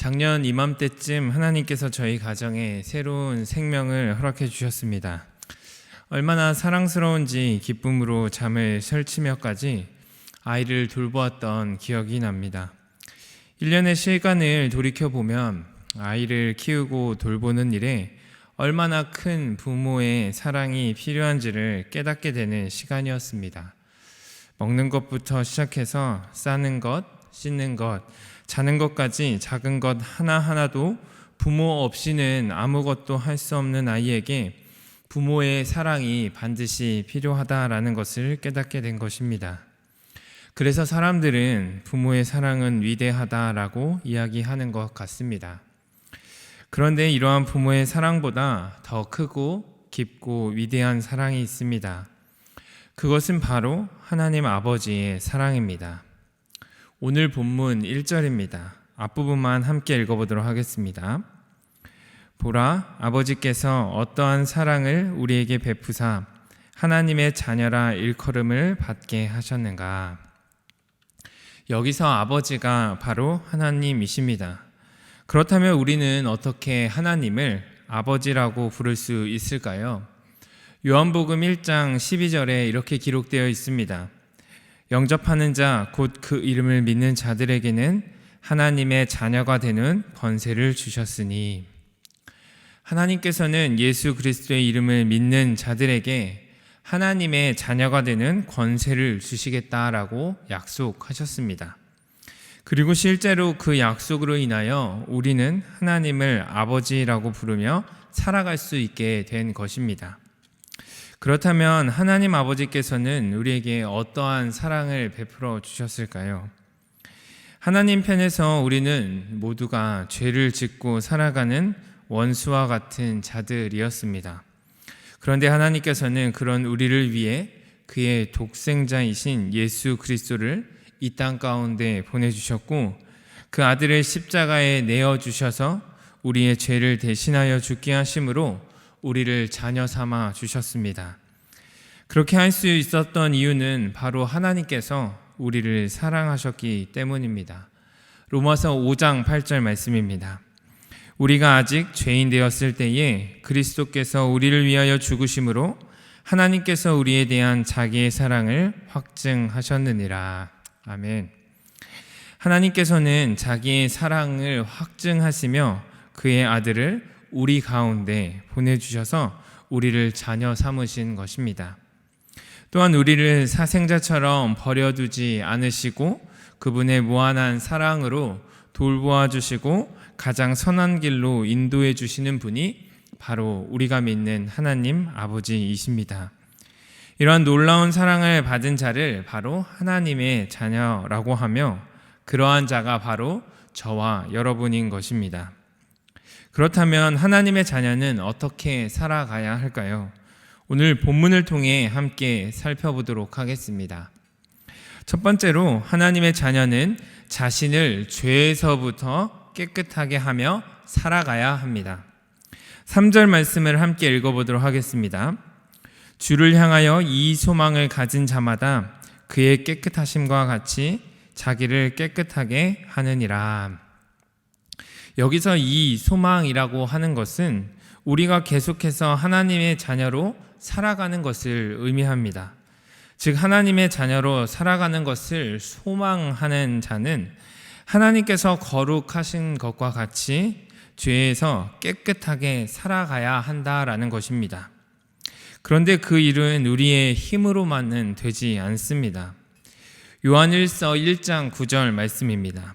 작년 이맘때쯤 하나님께서 저희 가정에 새로운 생명을 허락해 주셨습니다. 얼마나 사랑스러운지 기쁨으로 잠을 설치며까지 아이를 돌보았던 기억이 납니다. 1년의 시간을 돌이켜보면 아이를 키우고 돌보는 일에 얼마나 큰 부모의 사랑이 필요한지를 깨닫게 되는 시간이었습니다. 먹는 것부터 시작해서 싸는 것, 씻는 것, 자는 것까지 작은 것 하나하나도 부모 없이는 아무것도 할 수 없는 아이에게 부모의 사랑이 반드시 필요하다라는 것을 깨닫게 된 것입니다. 그래서 사람들은 부모의 사랑은 위대하다라고 이야기하는 것 같습니다. 그런데 이러한 부모의 사랑보다 더 크고 깊고 위대한 사랑이 있습니다. 그것은 바로 하나님 아버지의 사랑입니다. 오늘 본문 1절입니다. 앞부분만 함께 읽어보도록 하겠습니다. 보라, 아버지께서 어떠한 사랑을 우리에게 베푸사 하나님의 자녀라 일컬음을 받게 하셨는가. 여기서 아버지가 바로 하나님이십니다. 그렇다면 우리는 어떻게 하나님을 아버지라고 부를 수 있을까요? 요한복음 1장 12절에 이렇게 기록되어 있습니다. 영접하는 자, 곧 그 이름을 믿는 자들에게는 하나님의 자녀가 되는 권세를 주셨으니, 하나님께서는 예수 그리스도의 이름을 믿는 자들에게 하나님의 자녀가 되는 권세를 주시겠다라고 약속하셨습니다. 그리고 실제로 그 약속으로 인하여 우리는 하나님을 아버지라고 부르며 살아갈 수 있게 된 것입니다. 그렇다면 하나님 아버지께서는 우리에게 어떠한 사랑을 베풀어 주셨을까요? 하나님 편에서 우리는 모두가 죄를 짓고 살아가는 원수와 같은 자들이었습니다. 그런데 하나님께서는 그런 우리를 위해 그의 독생자이신 예수 그리스도를 이 땅 가운데 보내주셨고, 그 아들을 십자가에 내어주셔서 우리의 죄를 대신하여 죽게 하심으로 우리를 자녀 삼아 주셨습니다. 그렇게 할 수 있었던 이유는 바로 하나님께서 우리를 사랑하셨기 때문입니다. 로마서 5장 8절 말씀입니다. 우리가 아직 죄인 되었을 때에 그리스도께서 우리를 위하여 죽으심으로 하나님께서 우리에 대한 자기의 사랑을 확증하셨느니라. 아멘. 하나님께서는 자기의 사랑을 확증하시며 그의 아들을 우리 가운데 보내주셔서 우리를 자녀 삼으신 것입니다. 또한 우리를 사생자처럼 버려두지 않으시고 그분의 무한한 사랑으로 돌보아 주시고 가장 선한 길로 인도해 주시는 분이 바로 우리가 믿는 하나님 아버지이십니다. 이러한 놀라운 사랑을 받은 자를 바로 하나님의 자녀라고 하며, 그러한 자가 바로 저와 여러분인 것입니다. 그렇다면 하나님의 자녀는 어떻게 살아가야 할까요? 오늘 본문을 통해 함께 살펴보도록 하겠습니다. 첫 번째로 하나님의 자녀는 자신을 죄에서부터 깨끗하게 하며 살아가야 합니다. 3절 말씀을 함께 읽어보도록 하겠습니다. 주를 향하여 이 소망을 가진 자마다 그의 깨끗하심과 같이 자기를 깨끗하게 하느니라. 여기서 이 소망이라고 하는 것은 우리가 계속해서 하나님의 자녀로 살아가는 것을 의미합니다. 즉 하나님의 자녀로 살아가는 것을 소망하는 자는 하나님께서 거룩하신 것과 같이 죄에서 깨끗하게 살아가야 한다라는 것입니다. 그런데 그 일은 우리의 힘으로만은 되지 않습니다. 요한일서 1장 9절 말씀입니다.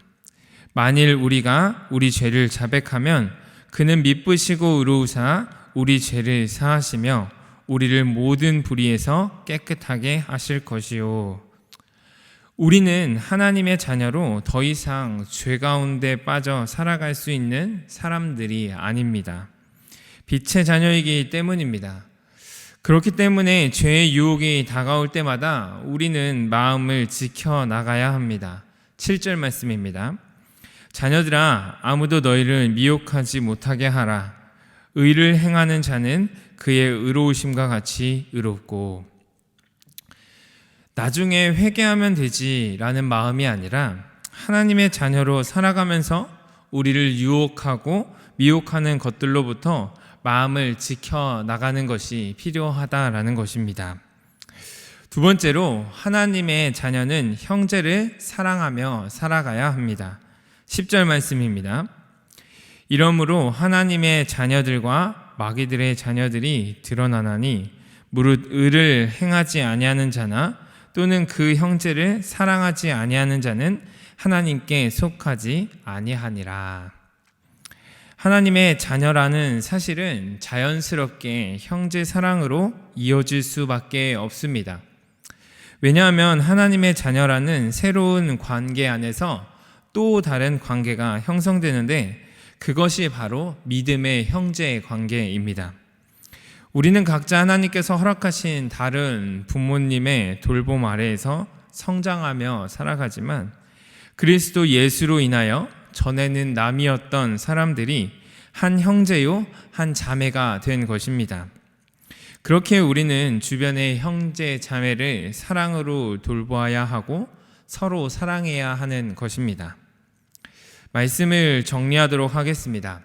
만일 우리가 우리 죄를 자백하면 그는 미쁘시고 의로우사 우리 죄를 사하시며 우리를 모든 불의에서 깨끗하게 하실 것이요. 우리는 하나님의 자녀로 더 이상 죄 가운데 빠져 살아갈 수 있는 사람들이 아닙니다. 빛의 자녀이기 때문입니다. 그렇기 때문에 죄의 유혹이 다가올 때마다 우리는 마음을 지켜나가야 합니다. 7절 말씀입니다. 자녀들아, 아무도 너희를 미혹하지 못하게 하라. 의를 행하는 자는 그의 의로우심과 같이 의롭고. 나중에 회개하면 되지라는 마음이 아니라 하나님의 자녀로 살아가면서 우리를 유혹하고 미혹하는 것들로부터 마음을 지켜나가는 것이 필요하다라는 것입니다. 두 번째로 하나님의 자녀는 형제를 사랑하며 살아가야 합니다. 10절 말씀입니다. 이러므로 하나님의 자녀들과 마귀들의 자녀들이 드러나나니 무릇 의를 행하지 아니하는 자나 또는 그 형제를 사랑하지 아니하는 자는 하나님께 속하지 아니하니라. 하나님의 자녀라는 사실은 자연스럽게 형제 사랑으로 이어질 수밖에 없습니다. 왜냐하면 하나님의 자녀라는 새로운 관계 안에서 또 다른 관계가 형성되는데 그것이 바로 믿음의 형제 관계입니다. 우리는 각자 하나님께서 허락하신 다른 부모님의 돌봄 아래에서 성장하며 살아가지만 그리스도 예수로 인하여 전에는 남이었던 사람들이 한 형제요 한 자매가 된 것입니다. 그렇게 우리는 주변의 형제 자매를 사랑으로 돌보아야 하고 서로 사랑해야 하는 것입니다. 말씀을 정리하도록 하겠습니다.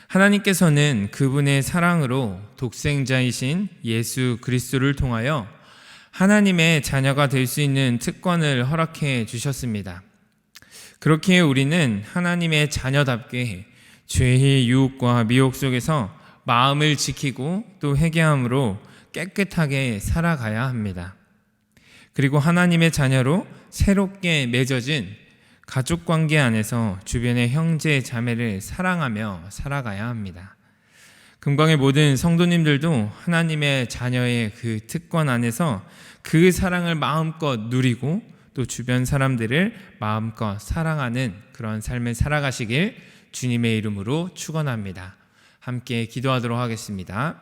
하나님께서는 그분의 사랑으로 독생자이신 예수 그리스도를 통하여 하나님의 자녀가 될 수 있는 특권을 허락해 주셨습니다. 그렇게 우리는 하나님의 자녀답게 죄의 유혹과 미혹 속에서 마음을 지키고 또 회개함으로 깨끗하게 살아가야 합니다. 그리고 하나님의 자녀로 새롭게 맺어진 가족관계 안에서 주변의 형제 자매를 사랑하며 살아가야 합니다. 금광의 모든 성도님들도 하나님의 자녀의 그 특권 안에서 그 사랑을 마음껏 누리고 또 주변 사람들을 마음껏 사랑하는 그런 삶을 살아가시길 주님의 이름으로 축원합니다. 함께 기도하도록 하겠습니다.